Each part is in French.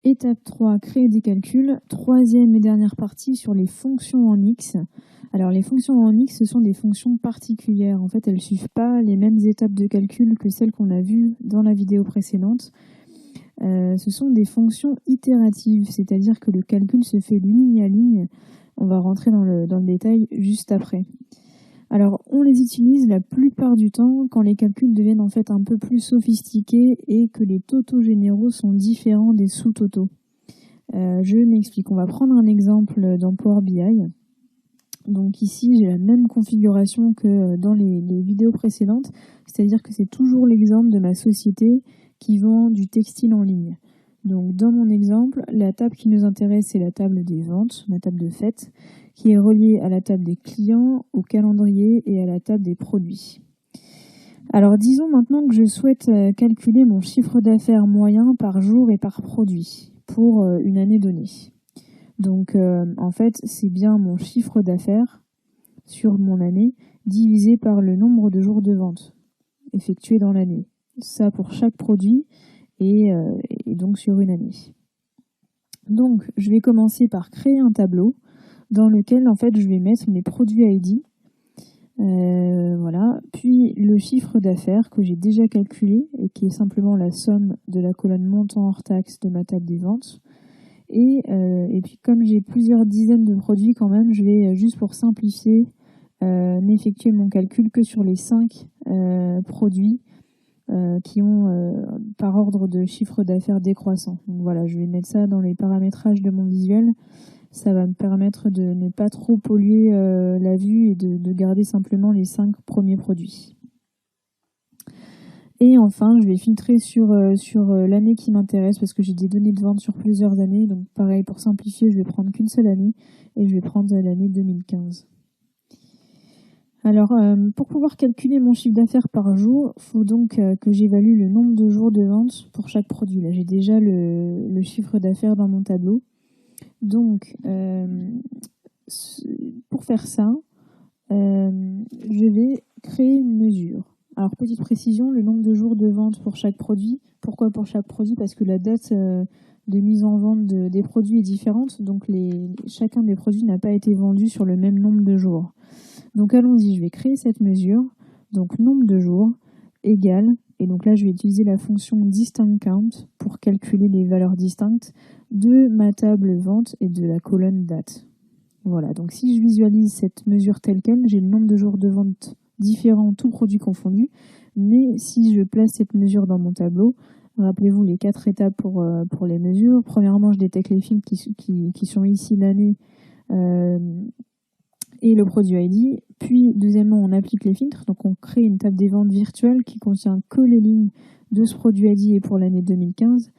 Étape 3, créer des calculs. Troisième et dernière partie sur les fonctions en X. Alors les fonctions en X, ce sont des fonctions particulières. En fait, elles ne suivent pas les mêmes étapes de calcul que celles qu'on a vues dans la vidéo précédente. Ce sont des fonctions itératives, c'est-à-dire que le calcul se fait ligne à ligne. On va rentrer dans le détail juste après. Alors, on les utilise la plupart du temps quand les calculs deviennent en fait un peu plus sophistiqués et que les totaux généraux sont différents des sous-totaux. Je m'explique. On va prendre un exemple dans Power BI. Donc ici, j'ai la même configuration que dans les vidéos précédentes, c'est-à-dire que c'est toujours l'exemple de ma société qui vend du textile en ligne. Donc dans mon exemple, la table qui nous intéresse, c'est la table des ventes, la table de fête, qui est reliée à la table des clients, au calendrier et à la table des produits. Alors disons maintenant que je souhaite calculer mon chiffre d'affaires moyen par jour et par produit pour une année donnée. Donc en fait, c'est bien mon chiffre d'affaires sur mon année divisé par le nombre de jours de vente effectués dans l'année. Ça pour chaque produit et donc sur une année. Donc je vais commencer par créer un tableau dans lequel en fait je vais mettre mes produits ID. Voilà, puis le chiffre d'affaires que j'ai déjà calculé et qui est simplement la somme de la colonne montant hors taxe de ma table des ventes. Et puis comme j'ai plusieurs dizaines de produits quand même, je vais juste pour simplifier n'effectuer mon calcul que sur les 5 produits qui ont par ordre de chiffre d'affaires décroissant. Donc voilà, je vais mettre ça dans les paramétrages de mon visuel. Ça va me permettre de ne pas trop polluer la vue et de garder simplement les 5 premiers produits. Et enfin, je vais filtrer sur l'année qui m'intéresse parce que j'ai des données de vente sur plusieurs années. Donc pareil, pour simplifier, je vais prendre qu'une seule année et je vais prendre l'année 2015. Alors, pour pouvoir calculer mon chiffre d'affaires par jour, il faut donc que j'évalue le nombre de jours de vente pour chaque produit. Là, j'ai déjà le chiffre d'affaires dans mon tableau. Donc, pour faire ça, je vais créer une mesure. Alors, petite précision, le nombre de jours de vente pour chaque produit. Pourquoi pour chaque produit? Parce que la date de mise en vente des produits est différente. Donc, chacun des produits n'a pas été vendu sur le même nombre de jours. Donc allons-y, je vais créer cette mesure. Donc nombre de jours égale, et donc là je vais utiliser la fonction distinct count pour calculer les valeurs distinctes de ma table vente et de la colonne date. Voilà, donc si je visualise cette mesure telle quelle, j'ai le nombre de jours de vente différents, tous produits confondus. Mais si je place cette mesure dans mon tableau, rappelez-vous les 4 étapes pour les mesures. Premièrement, je détecte les filtres qui sont ici l'année et le produit ID. Puis, deuxièmement, on applique les filtres. Donc, on crée une table des ventes virtuelle qui contient que les lignes de ce produit ID et pour l'année 2015.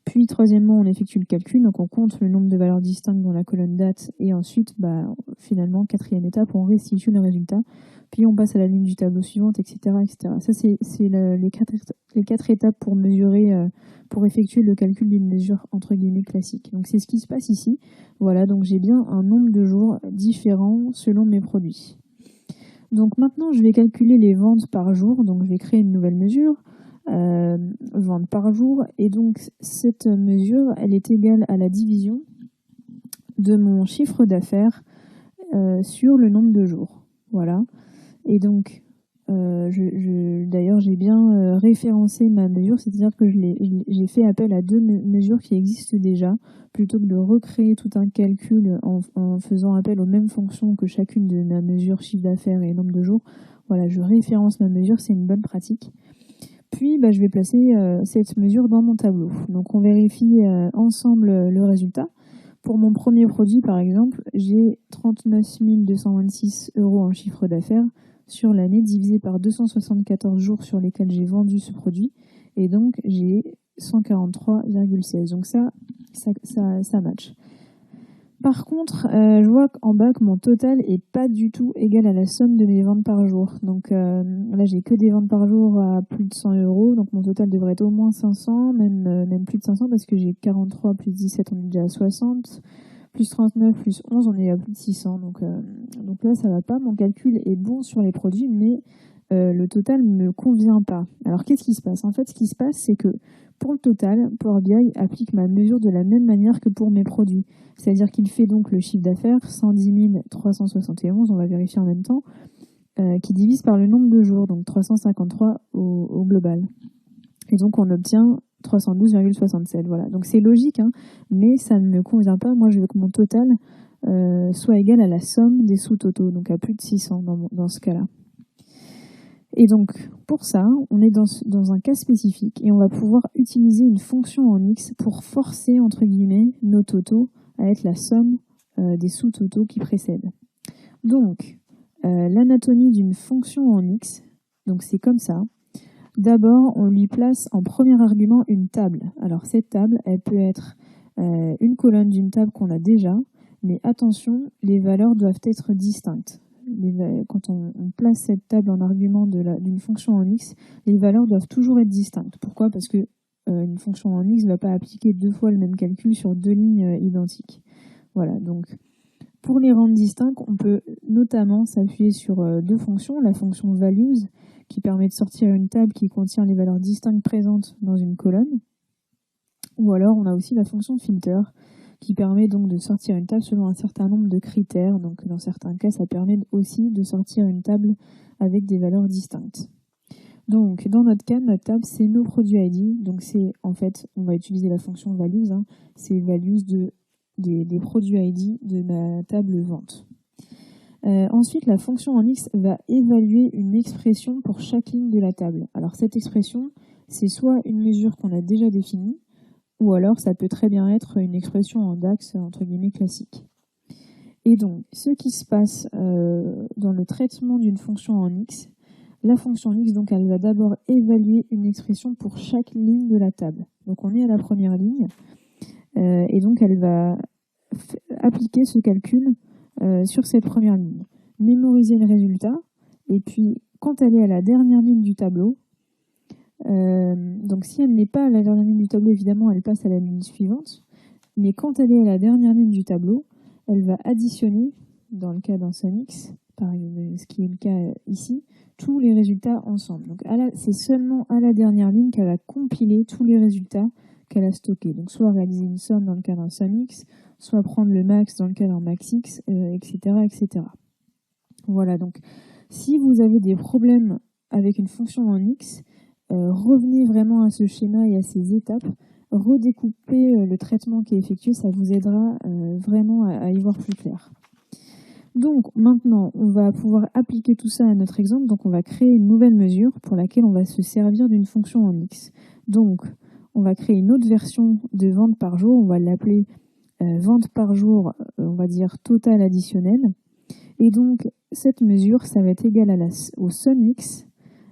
Puis, troisièmement, on effectue le calcul. Donc, on compte le nombre de valeurs distinctes dans la colonne date. Et ensuite, finalement, quatrième étape, on restitue le résultat. Puis, on passe à la ligne du tableau suivante, etc., etc. Ça, c'est les 4 étapes pour mesurer, pour effectuer le calcul d'une mesure entre guillemets classique. Donc, c'est ce qui se passe ici. Voilà, donc j'ai bien un nombre de jours différents selon mes produits. Donc maintenant, je vais calculer les ventes par jour. Donc je vais créer une nouvelle mesure, ventes par jour. Et donc cette mesure, elle est égale à la division de mon chiffre d'affaires sur le nombre de jours. Voilà. Et donc, d'ailleurs, j'ai bien référencé ma mesure, c'est-à-dire que j'ai fait appel à 2 mesures qui existent déjà, plutôt que de recréer tout un calcul en faisant appel aux mêmes fonctions que chacune de ma mesure chiffre d'affaires et nombre de jours. Voilà, je référence ma mesure, c'est une bonne pratique. Puis, je vais placer cette mesure dans mon tableau. Donc, on vérifie ensemble le résultat. Pour mon premier produit, par exemple, j'ai 39 226 € en chiffre d'affaires sur l'année divisé par 274 jours sur lesquels j'ai vendu ce produit. Et donc, j'ai 143,16. Donc ça match. Par contre, je vois qu'en bas que mon total est pas du tout égal à la somme de mes ventes par jour. Donc là, j'ai que des ventes par jour à plus de 100 €. Donc mon total devrait être au moins 500, même plus de 500 parce que j'ai 43 plus 17, on est déjà à 60. Plus 39, plus 11, on est à plus de 600. Donc là, ça va pas. Mon calcul est bon sur les produits, mais le total ne me convient pas. Alors qu'est-ce qui se passe? En fait, ce qui se passe, c'est que pour le total, Power BI applique ma mesure de la même manière que pour mes produits. C'est-à-dire qu'il fait donc le chiffre d'affaires 110 371, on va vérifier en même temps, qui divise par le nombre de jours, donc 353 au global. Et donc on obtient 312,67. Voilà. Donc c'est logique, hein, mais ça ne me convient pas. Moi, je veux que mon total soit égal à la somme des sous-totaux, donc à plus de 600 dans ce cas-là. Et donc, pour ça, on est dans un cas spécifique et on va pouvoir utiliser une fonction en X pour forcer, entre guillemets, nos totaux à être la somme des sous-totaux qui précèdent. Donc, l'anatomie d'une fonction en X, donc c'est comme ça. D'abord, on lui place en premier argument une table. Alors, cette table, elle peut être une colonne d'une table qu'on a déjà, mais attention, les valeurs doivent être distinctes. Quand on place cette table en argument d'une fonction en X, les valeurs doivent toujours être distinctes. Pourquoi? Parce que une fonction en X ne va pas appliquer 2 fois le même calcul sur 2 lignes identiques. Voilà, donc pour les rendre distincts, on peut notamment s'appuyer sur 2 fonctions. La fonction values, qui permet de sortir une table qui contient les valeurs distinctes présentes dans une colonne. Ou alors, on a aussi la fonction filter, qui permet donc de sortir une table selon un certain nombre de critères. Donc, dans certains cas, ça permet aussi de sortir une table avec des valeurs distinctes. Donc, dans notre cas, notre table, c'est nos produits ID. Donc, c'est, en fait, on va utiliser la fonction values. C'est values des produits ID de ma table vente. Ensuite, la fonction en X va évaluer une expression pour chaque ligne de la table. Alors, cette expression, c'est soit une mesure qu'on a déjà définie, ou alors ça peut très bien être une expression en DAX, entre guillemets, classique. Et donc, ce qui se passe dans le traitement d'une fonction en X, la fonction en X, donc, elle va d'abord évaluer une expression pour chaque ligne de la table. Donc, on est à la première ligne, et donc elle va appliquer ce calcul sur cette première ligne. Mémoriser le résultat, et puis, quand elle est à la dernière ligne du tableau, donc si elle n'est pas à la dernière ligne du tableau, évidemment, elle passe à la ligne suivante. Mais quand elle est à la dernière ligne du tableau, elle va additionner, dans le cas d'un SumX, ce qui est le cas ici, tous les résultats ensemble. Donc c'est seulement à la dernière ligne qu'elle va compiler tous les résultats qu'elle a stockés. Donc soit réaliser une somme dans le cas d'un SumX, soit prendre le max dans le cas d'un MaxX, etc., etc. Voilà, donc si vous avez des problèmes avec une fonction en X, revenez vraiment à ce schéma et à ces étapes, redécoupez le traitement qui est effectué, ça vous aidera vraiment à y voir plus clair. Donc maintenant, on va pouvoir appliquer tout ça à notre exemple, donc on va créer une nouvelle mesure pour laquelle on va se servir d'une fonction en X. Donc, on va créer une autre version de vente par jour, on va l'appeler vente par jour, on va dire total additionnel. Et donc, cette mesure, ça va être égal au SumX.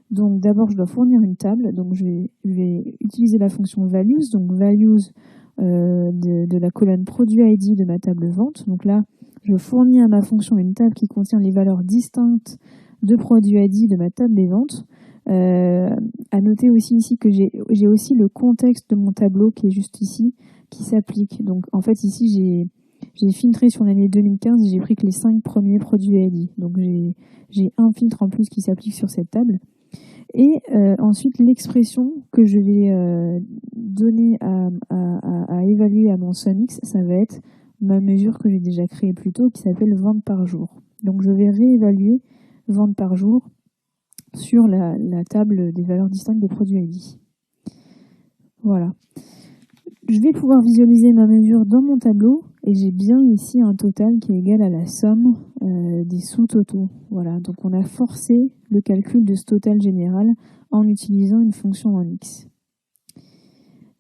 Donc d'abord, je dois fournir une table. Donc je vais utiliser la fonction values. Donc values de la colonne produit ID de ma table vente. Donc là, je fournis à ma fonction une table qui contient les valeurs distinctes de produit ID de ma table des ventes. À noter aussi ici que j'ai aussi le contexte de mon tableau qui est juste ici, qui s'applique. Donc en fait ici, j'ai filtré sur l'année 2015 et j'ai pris que les 5 premiers produits ID. Donc j'ai un filtre en plus qui s'applique sur cette table. Et ensuite, l'expression que je vais donner à évaluer à mon SumX, ça va être ma mesure que j'ai déjà créée plus tôt, qui s'appelle vente par jour. Donc je vais réévaluer vente par jour sur la table des valeurs distinctes des produits ID. Voilà. Je vais pouvoir visualiser ma mesure dans mon tableau et j'ai bien ici un total qui est égal à la somme des sous-totaux. Voilà, donc on a forcé le calcul de ce total général en utilisant une fonction en X.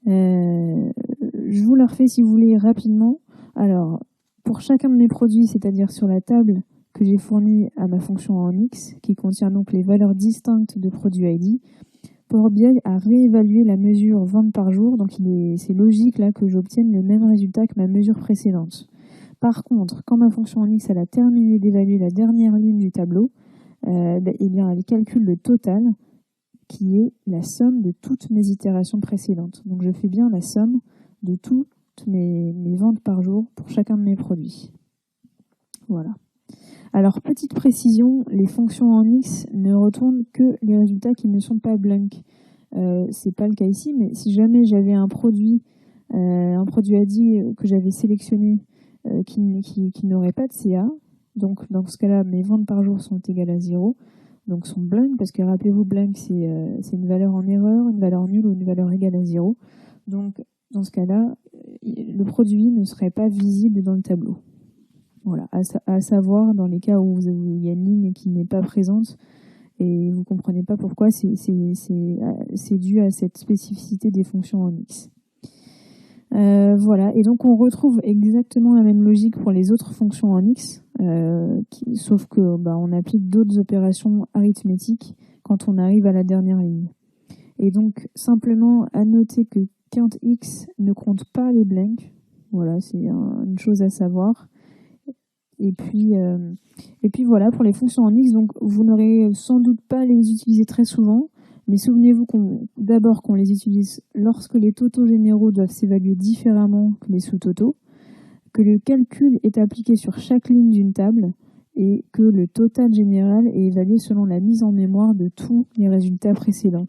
Je vous la refais si vous voulez rapidement. Alors, pour chacun de mes produits, c'est-à-dire sur la table que j'ai fournie à ma fonction en X, qui contient donc les valeurs distinctes de produit ID, Power BI a réévalué la mesure vente par jour, donc c'est logique là que j'obtienne le même résultat que ma mesure précédente. Par contre, quand ma fonction en X elle a terminé d'évaluer la dernière ligne du tableau, eh bien elle calcule le total qui est la somme de toutes mes itérations précédentes. Donc je fais bien la somme de toutes mes ventes par jour pour chacun de mes produits. Voilà. Alors, petite précision, les fonctions en X ne retournent que les résultats qui ne sont pas blank. C'est pas le cas ici, mais si jamais j'avais un produit ADI que j'avais sélectionné qui n'aurait pas de CA, donc dans ce cas-là, mes ventes par jour sont égales à 0, donc sont blank, parce que rappelez-vous, blank c'est une valeur en erreur, une valeur nulle ou une valeur égale à 0. Donc dans ce cas-là, le produit ne serait pas visible dans le tableau. Voilà, à savoir dans les cas où il y a une ligne qui n'est pas présente et vous ne comprenez pas pourquoi, c'est dû à cette spécificité des fonctions en X. Voilà, et donc on retrouve exactement la même logique pour les autres fonctions en X, sauf que on applique d'autres opérations arithmétiques quand on arrive à la dernière ligne. Et donc simplement à noter que countX ne compte pas les blanks. Voilà, c'est une chose à savoir. Et puis voilà, pour les fonctions en X, donc vous n'aurez sans doute pas les utiliser très souvent, mais souvenez-vous d'abord qu'on les utilise lorsque les totaux généraux doivent s'évaluer différemment que les sous-totaux, que le calcul est appliqué sur chaque ligne d'une table et que le total général est évalué selon la mise en mémoire de tous les résultats précédents.